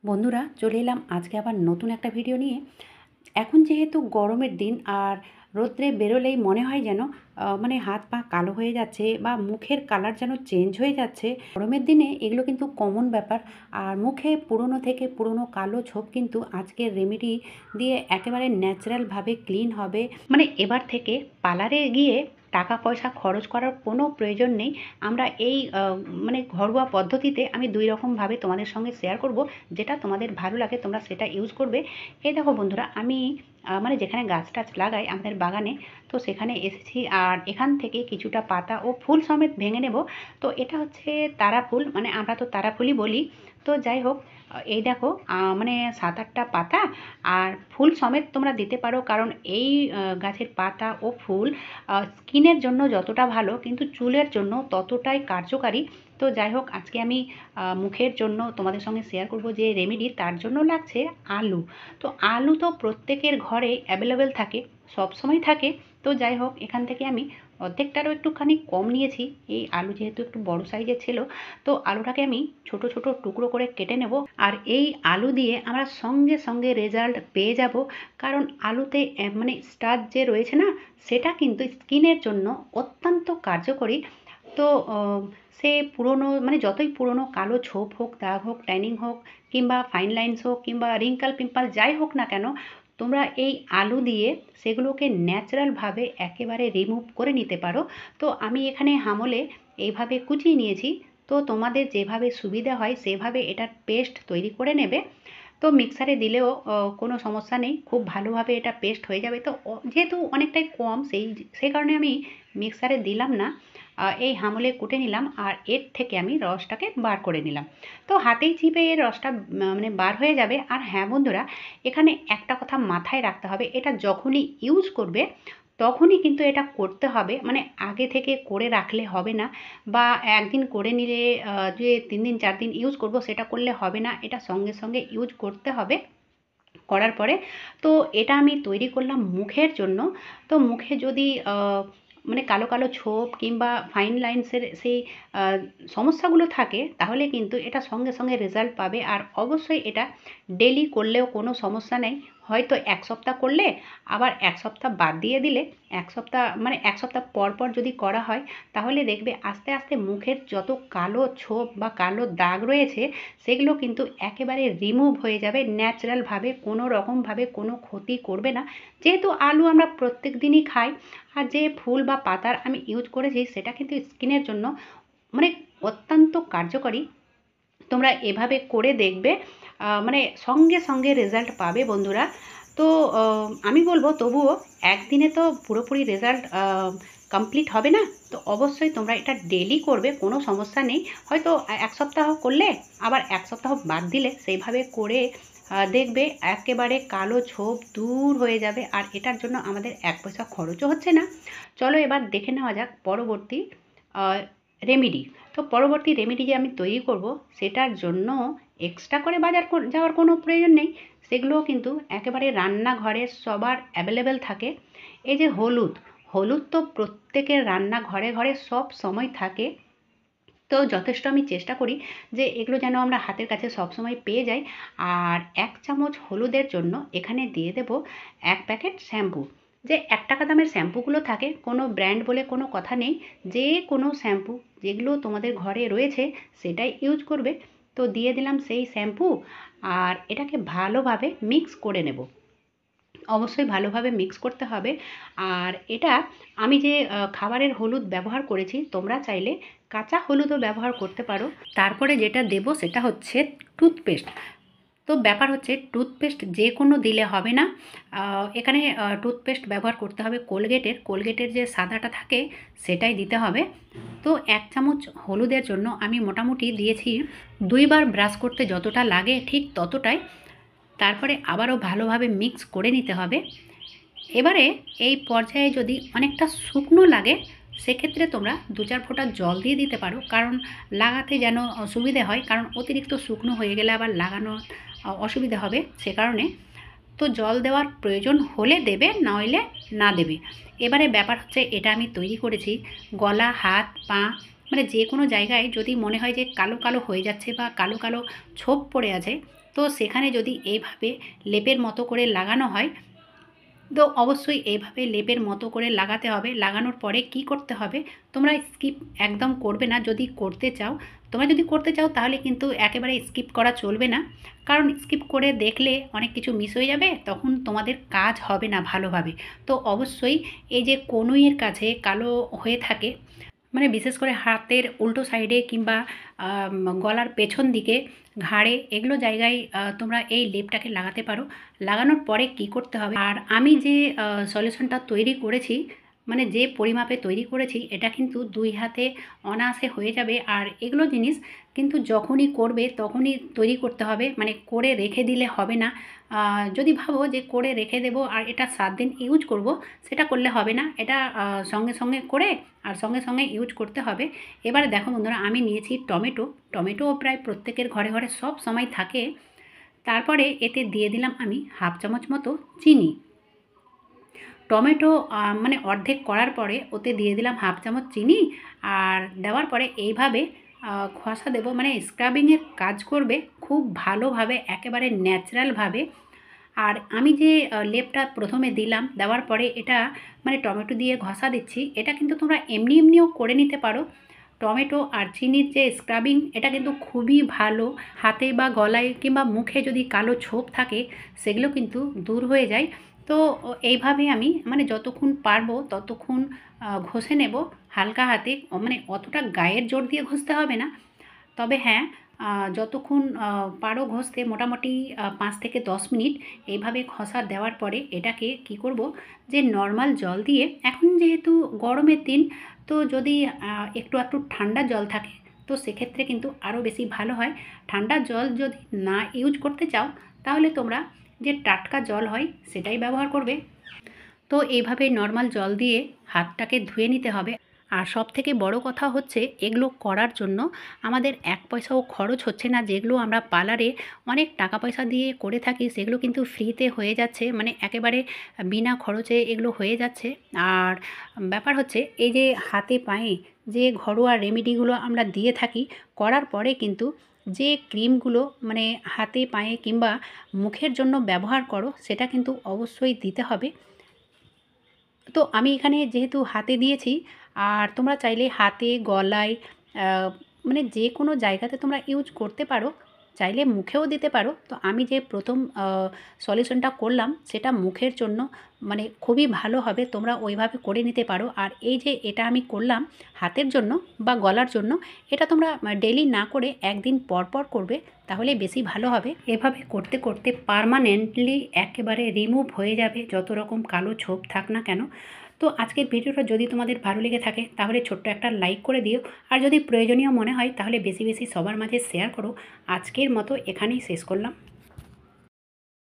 বন্ধুরা চলে এলাম আজকে আবার নতুন একটা ভিডিও নিয়ে। এখন যেহেতু গরমের দিন আর রোদ্রে বেরোলেই মনে হয় যেন মানে হাত পা কালো হয়ে যাচ্ছে বা মুখের কালার যেন চেঞ্জ হয়ে যাচ্ছে। গরমের দিনে এগুলো কিন্তু কমন ব্যাপার। আর মুখে পুরনো থেকে পুরনো কালো ছোপ কিন্তু আজকের রেমেডি দিয়ে একেবারে ন্যাচারালভাবে ক্লিন হবে। মানে এবার থেকে পার্লারে গিয়ে টাকা পয়সা খরচ করার কোনো প্রয়োজন নেই। আমরা এই মানে ঘরোয়া পদ্ধতিতে আমি ২ রকমভাবে তোমাদের সঙ্গে শেয়ার করব। যেটা তোমাদের ভালো লাগে তোমরা সেটা ইউজ করবে। এই দেখো বন্ধুরা, আমি মানে যেখানে গাছ টাছ লাগাই আমাদের বাগানে, তো সেখানে এসেছি আর এখান থেকে কিছুটা পাতা ও ফুল সমেত ভেঙে নেব। তো এটা হচ্ছে তারা ফুল, মানে আমরা তো তারা ফুলই বলি। তো যাই হোক, এই দেখো মানে ৭-৮টা পাতা আর ফুল সমেত তোমরা দিতে পারো, কারণ এই গাছের পাতা ও ফুল স্কিনের জন্য যতটা ভালো কিন্তু চুলের জন্য ততটাই কার্যকারী। তো যাই হোক, আজকে আমি মুখের জন্য তোমাদের সঙ্গে শেয়ার করব যে রেমেডি, তার জন্য লাগছে আলু। তো আলু তো প্রত্যেকের ঘরে অ্যাভেলেবেল থাকে, সবসময় থাকে। তো যাই হোক, এখান থেকে আমি অর্ধেকটারও একটুখানি কম নিয়েছি। এই আলু যেহেতু একটু বড় সাইজের ছিল, তো আলুটাকে আমি ছোট ছোট টুকরো করে কেটে নেব। আর এই আলু দিয়ে আমরা সঙ্গে সঙ্গে রেজাল্ট পেয়ে যাব, কারণ আলুতে মানে স্টার্চ যে রয়েছে না, সেটা কিন্তু স্কিনের জন্য অত্যন্ত কার্যকরী। তো সে পুরনো, মানে যতই পুরনো কালো ছোপ হোক, দাগ হোক, ট্যানিং হোক, কিংবা ফাইন লাইন্স হোক, কিংবা রিঙ্কাল পিম্পল যাই হোক না কেন, তোমরা এই আলু দিয়ে সেগুলোকে ন্যাচারালভাবে একেবারে রিমুভ করে নিতে পারো। তো আমি এখানে হামলে এইভাবে কুচিয়ে নিয়েছি। তো তোমাদের যেভাবে সুবিধা হয় সেভাবে এটার পেস্ট তৈরি করে নেবে। তো মিক্সারে দিলেও কোনো সমস্যা নেই, খুব ভালোভাবে এটা পেস্ট হয়ে যাবে। তো যেহেতু অনেকটাই কম, সেই কারণে আমি মিক্সারে দিলাম না, এই হামলে কুটে নিলাম আর এর থেকে আমি রসটাকে বার করে নিলাম। তো হাতেই চিপে এর রসটা মানে বার হয়ে যাবে। আর হ্যাঁ বন্ধুরা, এখানে একটা কথা মাথায় রাখতে হবে, এটা যখনই ইউজ করবে তখনই কিন্তু এটা করতে হবে, মানে আগে থেকে করে রাখলে হবে না, বা একদিন করে নিলে যে ৩ দিন ৪ দিন ইউজ করব সেটা করলে হবে না, এটা সঙ্গে সঙ্গে ইউজ করতে হবে। করার পরে তো এটা আমি তৈরি করলাম মুখের জন্য। তো মুখে যদি মানে কালো কালো ছোপ কিংবা ফাইন লাইন্সের সেই সমস্যাগুলো থাকে, তাহলে কিন্তু এটা সঙ্গে সঙ্গে রেজাল্ট পাবে। আর অবশ্যই এটা ডেলি করলেও কোনো সমস্যা নেই। হয়তো ১ সপ্তাহ করলে, আবার ১ সপ্তাহ বাদ দিয়ে দিলে, ১ সপ্তাহ মানে ১ সপ্তাহ পর পর যদি করা হয়, তাহলে দেখবে আস্তে আস্তে মুখের যত কালো ছোপ বা কালো দাগ রয়েছে সেগুলো কিন্তু একেবারে রিমুভ হয়ে যাবে ন্যাচারালভাবে, কোনো রকমভাবে কোনো ক্ষতি করবে না। যেহেতু আলু আমরা প্রত্যেক দিনই খাই, আর যে ফুল বা পাতার আমি ইউজ করেছি সেটা কিন্তু স্কিনের জন্য মানে অত্যন্ত কার্যকরী। তোমরা এভাবে করে দেখবে, মানে সঙ্গে সঙ্গে রেজাল্ট পাবে বন্ধুরা। তো আমি বলবো তবুও একদিনে তো পুরোপুরি রেজাল্ট কমপ্লিট হবে না। তো অবশ্যই তোমরা এটা ডেলি করবে, কোনো সমস্যা নেই। হয়তো ১ সপ্তাহ করলে, আবার ১ সপ্তাহ বাদ দিলে, সেইভাবে করে দেখবে একেবারে কালো ছোপ দূর হয়ে যাবে। আর এটার জন্য আমাদের ১ পয়সা খরচও হচ্ছে না। চলো এবার দেখে নেওয়া যাক পরবর্তী রেমেডি। তো পরবর্তী রেমেডি যে আমি তৈরি করব, সেটার জন্য এক্সট্রা করে বাজার যাওয়ার কোনো প্রয়োজন নেই। সেগুলোও কিন্তু একেবারে রান্নাঘরে সবার অ্যাভেলেবেল থাকে। এই যে হলুদ, হলুদ তো প্রত্যেকের রান্নাঘরে ঘরে সব সময় থাকে। তো যথেষ্ট আমি চেষ্টা করি যে এগুলো যেন আমরা হাতের কাছে সবসময় পেয়ে যাই। আর ১ চামচ হলুদের জন্য এখানে দিয়ে দেব ১ প্যাকেট শ্যাম্পু। যে ৳১ দামের শ্যাম্পুগুলো থাকে, কোনো ব্র্যান্ড বলে কোনো কথা নেই, যে কোনো শ্যাম্পু যেগুলো তোমাদের ঘরে রয়েছে সেটাই ইউজ করবে। তো দিয়ে দিলাম সেই শ্যাম্পু, আর এটাকে ভালোভাবে মিক্স করে নেব। অবশ্যই ভালোভাবে মিক্স করতে হবে। আর এটা আমি যে খাবারের হলুদ ব্যবহার করেছি, তোমরা চাইলে কাঁচা হলুদও ব্যবহার করতে পারো। তারপরে যেটা দেব সেটা হচ্ছে টুথপেস্ট। তো ব্যাপার হচ্ছে টুথপেস্ট যে কোনো দিলে হবে না, এখানে টুথপেস্ট ব্যবহার করতে হবে কোলগেটের। কোলগেটের যে সাদাটা থাকে সেটাই দিতে হবে। তো ১ চামচ হলুদের জন্য আমি মোটামুটি দিয়েছি ২ বার ব্রাশ করতে যতটা লাগে ঠিক ততটাই। তারপরে আবারও ভালোভাবে মিক্স করে নিতে হবে। এবারে এই পর্যায়ে যদি অনেকটা শুকনো লাগে, সেক্ষেত্রে তোমরা ২-৪ ফোঁটা জল দিয়ে দিতে পারো, কারণ লাগাতে যেন সুবিধে হয়, কারণ অতিরিক্ত শুকনো হয়ে গেলে আবার লাগানো অসুবিধা হবে, সে কারণে। তো জল দেওয়ার প্রয়োজন হলে দেবে, নইলে না দেবে। এবারে ব্যাপার হচ্ছে এটা আমি তৈরি করেছি গলা, হাত, পা মানে যে কোনো জায়গায় যদি মনে হয় যে কালো কালো হয়ে যাচ্ছে বা কালো কালো ছোপ পড়ে আছে, তো সেখানে যদি এইভাবে লেপের মতো করে লাগানো হয়, তো অবশ্যই এইভাবে লেপের মতো করে লাগাতে হবে। লাগানোর পরে কি করতে হবে, তোমরা স্কিপ একদম করবে না। যদি করতে চাও, তোমরা যদি করতে চাও তাহলে কিন্তু একেবারে স্কিপ করা চলবে না, কারণ স্কিপ করে দেখলে অনেক কিছু মিস হয়ে যাবে, তখন তোমাদের কাজ হবে না ভালোভাবে। তো অবশ্যই এই যে কনুইয়ের কাছে কালো হয়ে থাকে, মানে বিশেষ করে হাতের উল্টো সাইডে কিংবা গলার পেছন দিকে, ঘাড়ে, এগুলো জায়গায় তোমরা এই লেপটাকে লাগাতে পারো। লাগানোর পরে কি করতে হবে, আর আমি যে সলিউশনটা তৈরি করেছি, মানে যে পরিমাপে তৈরি করেছি, এটা কিন্তু 2 হাতে অনায়াসে হয়ে যাবে। আর এগুলো জিনিস কিন্তু যখনই করবে তখনই তৈরি করতে হবে, মানে করে রেখে দিলে হবে না। যদি ভাবো যে করে রেখে দেবো আর এটা 7 দিন ইউজ করব, সেটা করলে হবে না। এটা সঙ্গে সঙ্গে করে আর সঙ্গে সঙ্গে ইউজ করতে হবে। এবারে দেখো বন্ধুরা, আমি নিয়েছি টমেটো। টমেটোও প্রায় প্রত্যেকের ঘরে ঘরে সব সময় থাকে। তারপরে এতে দিয়ে দিলাম আমি হাফ চামচ মতো চিনি। টমেটো মানে অর্ধেক করার পরে ওতে দিয়ে দিলাম হাফ চামচ চিনি, আর দেওয়ার পরে এইভাবে ঘষা দেবো, মানে স্ক্রাবিংয়ের কাজ করবে খুব ভালোভাবে, একেবারে ন্যাচারালভাবে। আর আমি যে লেপটা প্রথমে দিলাম, দেওয়ার পরে এটা মানে টমেটো দিয়ে ঘষা দিচ্ছি, এটা কিন্তু তোমরা এমনি এমনিও করে নিতে পারো। টমেটো আর চিনির যে স্ক্রাবিং, এটা কিন্তু খুবই ভালো। হাতে বা গলায় কিংবা মুখে যদি কালো ছোপ থাকে, সেগুলো কিন্তু দূর হয়ে যায়। তো এইভাবে আমি মানে যতক্ষণ পারবো ততক্ষণ ঘষে নেব হালকা হাতে, মানে অতটা গায়ের জোর দিয়ে ঘষতে হবে না। তবে হ্যাঁ, যতক্ষণ পারো ঘষতে, মোটামুটি 5 থেকে 10 মিনিট এইভাবে ঘষা দেওয়ার পরে এটাকে কি করব, যে নর্মাল জল দিয়ে, এখন যেহেতু গরমের দিন, তো যদি একটু একটু ঠান্ডা জল থাকে, তো সেক্ষেত্রে কিন্তু আরও বেশি ভালো হয়। ঠান্ডা জল যদি না ইউজ করতে চাও, তাহলে তোমরা যে টাটকা জল হয় সেটাই ব্যবহার করবে। তো এইভাবে নর্মাল জল দিয়ে হাতটাকে ধুয়ে নিতে হবে। আর সবথেকে বড় কথা হচ্ছে, এগুলো করার জন্য আমাদের 1 পয়সাও খরচ হচ্ছে না। যেগুলো আমরা পার্লারে অনেক টাকা পয়সা দিয়ে করে থাকি, সেগুলো কিন্তু ফ্রিতে হয়ে যাচ্ছে, মানে একেবারে বিনা খরচে এগুলো হয়ে যাচ্ছে। আর ব্যাপার হচ্ছে, এই যে হাতে পায়ে যে ঘরোয়া রেমেডিগুলো আমরা দিয়ে থাকি, করার পরে কিন্তু যে ক্রিমগুলো মানে হাতে পায়ে কিংবা মুখের জন্য ব্যবহার করো, সেটা কিন্তু অবশ্যই দিতে হবে। তো আমি এখানে যেহেতু হাতে দিয়েছি, আর তোমরা চাইলে হাতে, গলায়, মানে যে কোনো জায়গাতে তোমরা ইউজ করতে পারো, চাইলে মুখেও দিতে পারো। তো আমি যে প্রথম সলিউশনটা করলাম, সেটা মুখের জন্য মানে খুবই ভালো হবে, তোমরা ওইভাবে করে নিতে পারো। আর এই যে এটা আমি করলাম হাতের জন্য বা গলার জন্য, এটা তোমরা ডেইলি না করে একদিন পর পর করবে, তাহলে বেশি ভালো হবে। এভাবে করতে করতে পার্মানেন্টলি একেবারে রিমুভ হয়ে যাবে যত রকম কালো ছোপ থাক না কেন। তো আজকের ভিডিওটা যদি তোমাদের ভালো লেগে থাকে, তাহলে ছোট্ট একটা লাইক করে দিও। আর যদি প্রয়োজনীয় মনে হয়, তাহলে বেশি বেশি সবার মাঝে শেয়ার করো। আজকের মতো এখানেই শেষ করলাম।